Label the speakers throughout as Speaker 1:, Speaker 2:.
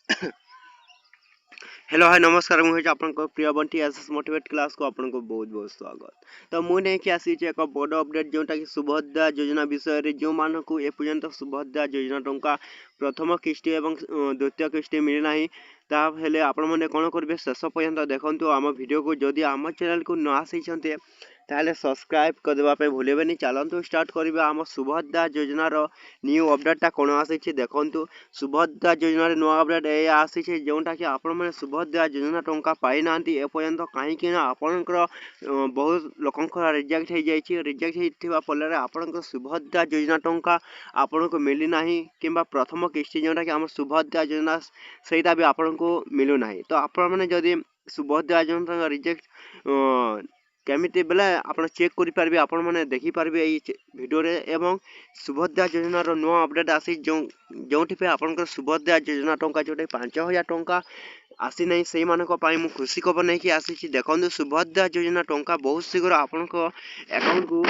Speaker 1: Hello hi नमस्कार मुझे आपनको प्रिय बंटी एसएस मोटिवेट क्लास को आपनको बहुत बहुत स्वागत। तो मुझे नहीं कि आसी एक बड़ अपडेट जोटा कि सुभद्रा योजना विषय रे जो मानक ए पर्यंत सुभद्रा योजना टंका प्रथम किस्ती एवं द्वितीय किस्ती मिली नाही ताहेले आपण माने कोन करबे शेष पर्यंत देखंतु आम वीडियो को जदि आम चैनल को न आसीचंते ताहले सब्सक्राइब करदेबा पे भूलेबेनी। चलंतु स्टार्ट करिबा आम सुभद्रा योजनार न्यू अपडेटटा कोन आसीछि देखंतु। सुभद्रा योजनार नुआ अपडेट ए आसीछि जोंटा कि आपण माने सुभद्रा योजना टंका पाई नांती ए पर्यंत काहेकि ना आपणकर बहुत लोकंकर रिजेक्ट हो जाइछि। रिजेक्ट होइथिबा फलरे आपणकर सुभद्रा योजना टंका आपनको मिली नाही किंबा प्रथम किस्ती जोंटा कि हम सुभद्रा योजना सेटा भी आपनको मिलु नाही। तो आपण माने जदि सुभद्रा योजना रिजेक्ट केमिति बेले आपण चेक करि पारबे आपण माने देखि पारबे एई वीडियो रे एवं सुभद्रा योजनार नुआ अपडेट आसी जोंठी पे आपनकर सुभद्रा योजना टंका जोटे 5000 टंका आसी नहीं से मानक पाई मु खुशी खबर नहीं कि आसी देखंतु सुभद्रा योजना टंका बहुत शीघ्र आपनक अकाउंट को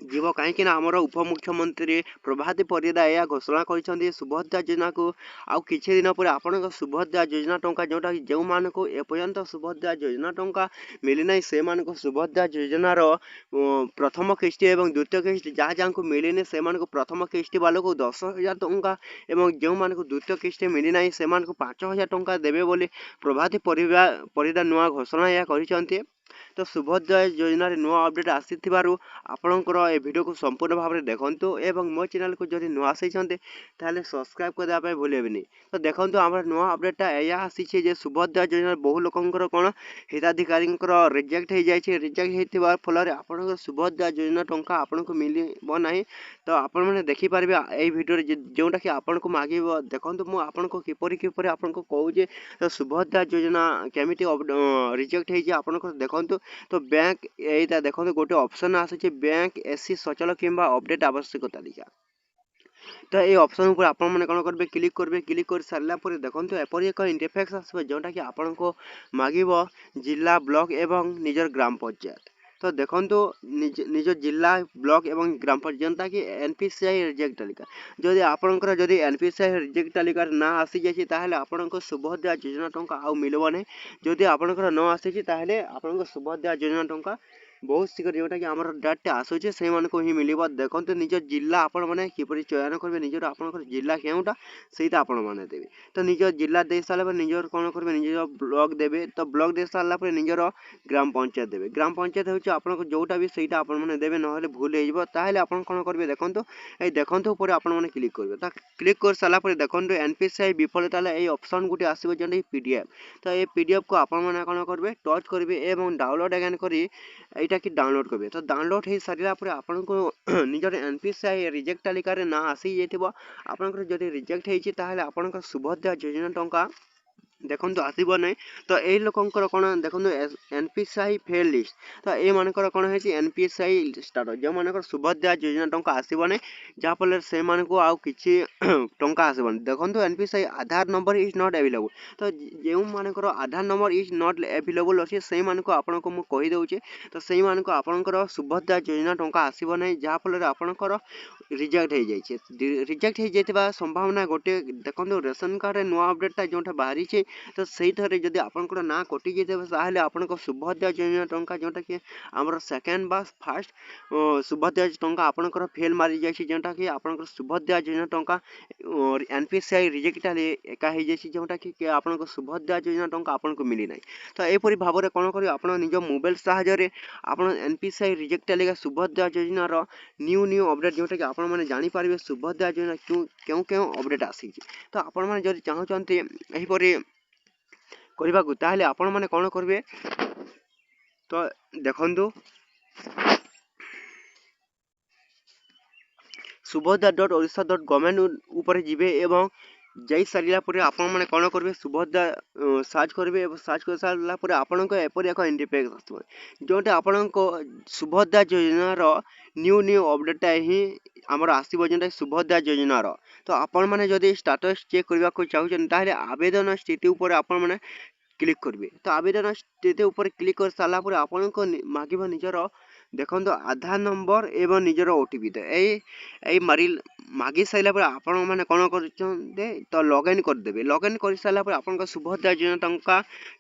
Speaker 1: जीव कहीं आमर उपमुख्यमंत्री प्रभाती परिडा यह घोषणा कर सुभद्रा योजना को आउ किछि दिन पर आपण सुभद्रा योजना टंका जोटा जो मानक एपर्यंत सुभद्रा योजना टंका मिली ना से मानक सुभद्रा योजनार प्रथम किस्ती एवं द्वितीय किस्ती जहाँ जहाँ को मिलनी से प्रथम किस्ती वालों को 10,000 टंका एवं जो मानक द्वितीय किस्ती मिली ना से 5,000 टंका देवे बोली प्रभाती परिडा नुआ घोषणा यह कर। तो सुभद्रा योजना नुआ अपडेट आसीथिबारु आपणकर ए वीडियो को संपूर्ण भाव में देखंतु एवं मो चैनल को जदि नुआ आसीचंते ताले सब्सक्राइब करबा पे भूलेबेनी। तो देखंतु हमर नुआ अपडेटटा एया आसीछे जे सुभद्रा योजना बहु लोकंकर कोन हिताधिकारींकर रिजेक्ट हो जाइछे। रिजेक्ट हेतिबा फलरे आपणकर सुभद्रा योजना टंका आपनको मिलिबो नाही। तो आपण माने देखि पारबे ए वीडियो रे जोंटा कि आपनको मागिबो देखंतु मु आपनको किपरि आपनको कहू जे तो सुभद्रा योजना केमिति रिजेक्ट हे जे आपनको देखंतु। तो बैंक एटा देखो गोटे ऑप्शन आसे बैंक एससी सचल किंबा अपडेट आवश्यकता तालिका। तो ये ऑप्शन ऊपर आपण माने कोन करबे क्लिक कर सारला पर देखंतु एपरि एक इंटरफेस आसबे जोटा कि आपनको मागिबो जिला ब्लॉक एवं निजर ग्राम पंचायत। तो देखंतु निज जिला ब्लॉक एवं ग्राम पंचायत कि एनपीसीआई रिजेक्ट तालिका जदि आपनकर जदि एनपीसीआई रिजेक्ट तालिका ना आसी जाछि ताहले आपनको सुभद्रा योजना टंका आउ मिलबो नै। जदि आपनकर न आसी ताहले आपनको सुभद्रा योजना टंका बहुत शीघ्र जोटा कि आमर डाटा आसुचे से मान को ही मिलिबो। देखंतु निज जिला आपण माने किपरि चयन करबे निजर आपनकर जिला केउटा सेटा आपण माने देबे। तो निज जिला दे साला पर निजर कोन करबे निजर ब्लॉक देबे। तो ब्लॉक दे साला पर निजर ग्राम पंचायत देबे। ग्राम पंचायत होचे आपनको जोटा भी सेटा आपण माने देबे नहले भूल हे जिवो ताहले आपण कोन करबे देखंतु ए देखंतु ऊपर आपण माने क्लिक करबे। ता क्लिक कर साला पर देखंतु एनपीसीआई विफल ताले ए ऑप्शन गुटी आसीबो जेंडे पीडीएफ। तो ए पीडीएफ को आपण माने कोन करबे टच करबे एवं डाउनलोड अगेन करी एटा कि डाउनलोड करबे। तो डाउनलोड हे सारिला पर आपनको निजर एनपीसीआई रिजेक्ट तालिका रे ना आसी जेथिबो। आपनकर जदि रिजेक्ट हेछि ताहले आपनकर सुभद्रा योजना टंका देखंतु आसीबो नै। तो ए लोकंकर कोन देखंतु एनपीसीआई फेल लिस्ट। तो ए मानकर कोन हेछि एनपीसीआई स्टार्ट जो मानकर सुभद्रा योजना टंका आसीबो नै जा फल से मान को आउ किछि टंका आसीबो। देखंतु NPCI Aadhaar number is not available. तो जेउ मानकर आधार नंबर इज नॉट अवेलेबल अछि से मान को आपनको मु कहि दउचे। तो सेही मान को आपनकर सुभद्रा योजना टंका आसीबो नै जा फल आपनकर रिजेक्ट हो जाइए। रिजेक्ट हो जाइए संभावना गोटे देखो रेशन कार्ड नुआ अपडेटा जोटा बाहरी छे। तो सही जदि आपनकर ना कटि जाइए ताहले आपनको सुभद्रा योजना टंका जोटा कि आमर सेकेंड बा फास्ट सुभद्रा टंका आपनकर फेल मारी जाइए जोटा कि आपनकर सुभद्रा योजना टंका एनपीसीआई रिजेक्ट एका हो जाइए जोटा कि आपनको सुभद्रा योजना टंका आपनको मिली ना। तो एपरी भाव में कौन कर आप निज मोबाइल साहाय्य आप एनपीसीआई रिजेक्ट लेगा सुभद्रा योजनार न्यू न्यू अपडेट जोटा कि आपण माने जानि पारिबे सुभद्रा योजना क्यों क्यों अपडेट आसी। तो आपण माने जदि चाहउचंती एही परि करबाकू ताहले आपण माने कोन करबे। तो देखंतु subhadra.orissa.government ऊपर जिबे एवं जाई सारिला परे आपण माने कोन करबे सुभद्रा सर्च करबे एवं सर्च कर सारिला परे आपनको एपरि एक इंटरफेस आसबो जोटे आपनको सुभद्रा योजनार न्यू न्यू अपडेट ही आमर आसीबो जेंटा सुभद्रा योजनार। तो आपण माने जदि स्टेटस चेक करबा को चाहउछन ताहले आवेदन स्थिति ऊपर आपण माने क्लिक करबे। तो आवेदन स्थिति ऊपर क्लिक कर साला पर आपनको मागिबो निजर ଦେଖନ୍ତୁ ଆଧାର ନମ୍ବର ଏବଂ ନିଜର ଓଟିପି ତ ଏଇ ମାଗି ସାରିଲା ପରେ ଆପଣମାନେ କ'ଣ କରୁଛନ୍ତି ତ ଲଗ୍ଇନ୍ କରିଦେବେ। ଲଗ୍ଇନ୍ କରିସାରିଲା ପରେ ଆପଣଙ୍କ ସୁଭଦ୍ରା ଯୋଜନା ଟଙ୍କା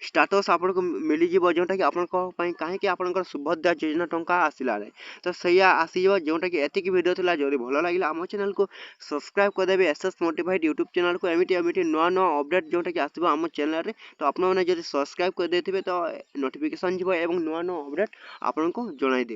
Speaker 1: ଷ୍ଟାଟସ୍ ଆପଣଙ୍କୁ ମିଳିଯିବ, ଯେଉଁଟାକି ଆପଣଙ୍କ ପାଇଁ କାହିଁକି ଆପଣଙ୍କର ସୁଭଦ୍ରା ଯୋଜନା ଟଙ୍କା ଆସିଲା ନାହିଁ। ତ ସେଇଆ ଆସିଯିବ, ଯେଉଁଟାକି ଏତିକି ଭିଡ଼ିଓ ଥିଲା। ଯଦି ଭଲ ଲାଗିଲା ଆମ ଚ୍ୟାନେଲକୁ ସବସ୍କ୍ରାଇବ୍ କରିଦେବେ ଏସ୍ଏସ୍ ମୋଟିଭେଟ୍ ୟୁଟ୍ୟୁବ୍ ଚ୍ୟାନେଲକୁ। ଏମିତି ନୂଆ ଅପଡ଼େଟ୍ ଯେଉଁଟାକି ଆସିବ ଆମ ଚ୍ୟାନେଲରେ। ତ ଆପଣମାନେ ଯଦି ସବସ୍କ୍ରାଇବ୍ କରିଦେଇଥିବେ ତ ନୋଟିଫିକେସନ୍ ଯିବ ଏବଂ ନୂଆ ଅପଡ଼େଟ୍ ଆପଣଙ୍କୁ ଜଣାଇଦେବେ।